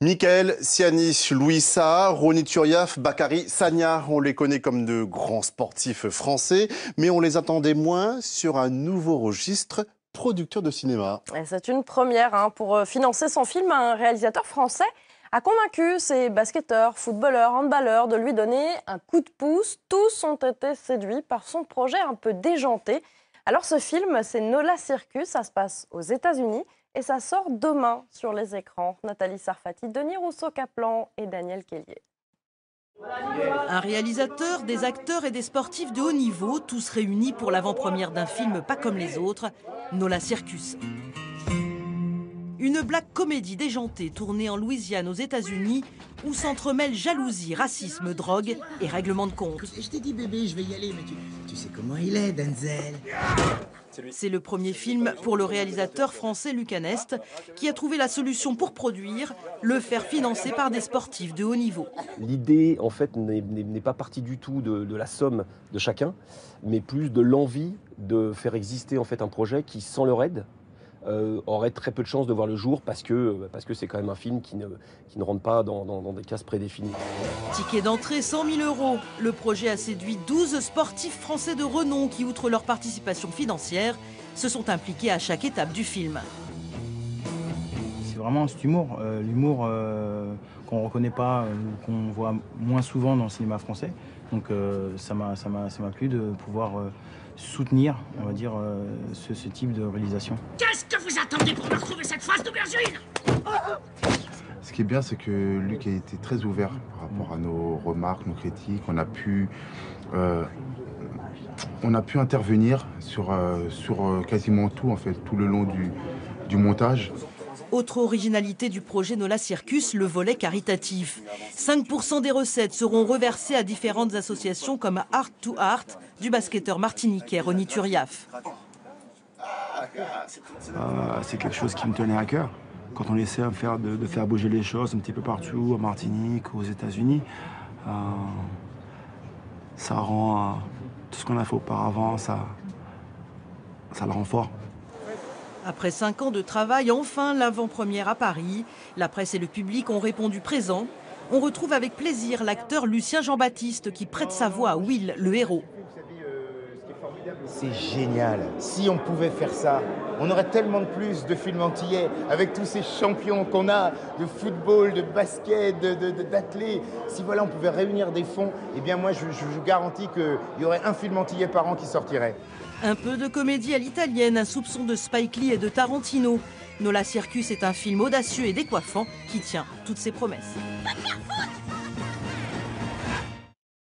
Mickaël Sianis, Louis Saha, Ronny Turiaf, Bakary Sagna, on les connaît comme de grands sportifs français, mais on les attendait moins sur un nouveau registre, producteur de cinéma. C'est une première pour financer son film. Un réalisateur français a convaincu ses basketteurs, footballeurs, handballeurs de lui donner un coup de pouce. Tous ont été séduits par son projet un peu déjanté. Alors ce film, c'est Nola Circus, ça se passe aux États-Unis et ça sort demain sur les écrans. Nathalie Sarfati, Denis Rousseau-Kaplan et Daniel Kellier. Un réalisateur, des acteurs et des sportifs de haut niveau, tous réunis pour l'avant-première d'un film pas comme les autres, Nola Circus. Une black comédie déjantée tournée en Louisiane aux États-Unis où s'entremêlent jalousie, racisme, drogue et règlement de compte. Je t'ai dit bébé, je vais y aller, mais tu sais comment il est, Denzel. C'est le premier film pour le réalisateur français Luc Anest qui a trouvé la solution pour produire, le faire financer par des sportifs de haut niveau. L'idée, en fait, n'est pas partie du tout de la somme de chacun, mais plus de l'envie de faire exister en fait un projet qui, sans leur aide, aurait très peu de chances de voir le jour parce que c'est quand même un film qui ne rentre pas dans des cases prédéfinies. Ticket d'entrée 100 000 €. Le projet a séduit 12 sportifs français de renom qui, outre leur participation financière, se sont impliqués à chaque étape du film. C'est vraiment cet humour, l'humour qu'on ne reconnaît pas ou qu'on voit moins souvent dans le cinéma français. Donc ça m'a plu de pouvoir soutenir, on va dire, ce type de réalisation. Qu'est-ce que vous attendez pour me retrouver cette face d'aubergine? Ce qui est bien, c'est que Luc a été très ouvert par rapport à nos remarques, nos critiques. On a pu intervenir sur quasiment tout, en fait, tout le long du montage. Autre originalité du projet Nola Circus, le volet caritatif. 5% des recettes seront reversées à différentes associations comme Art to Art du basketteur martiniquais Ronny Turiaf. C'est quelque chose qui me tenait à cœur. Quand on essaie de faire bouger les choses un petit peu partout, en Martinique, aux États-Unis, ça rend tout ce qu'on a fait auparavant, ça le rend fort. Après 5 ans de travail, enfin l'avant-première à Paris. La presse et le public ont répondu présent. On retrouve avec plaisir l'acteur Lucien Jean-Baptiste qui prête sa voix à Will, le héros. C'est génial. Si on pouvait faire ça, on aurait tellement de plus de films antillais avec tous ces champions qu'on a de football, de basket, d'athlètes. Si voilà, on pouvait réunir des fonds, eh bien moi je vous garantis qu'il y aurait un film antillais par an qui sortirait. Un peu de comédie à l'italienne, un soupçon de Spike Lee et de Tarantino. Nola Circus est un film audacieux et décoiffant qui tient toutes ses promesses.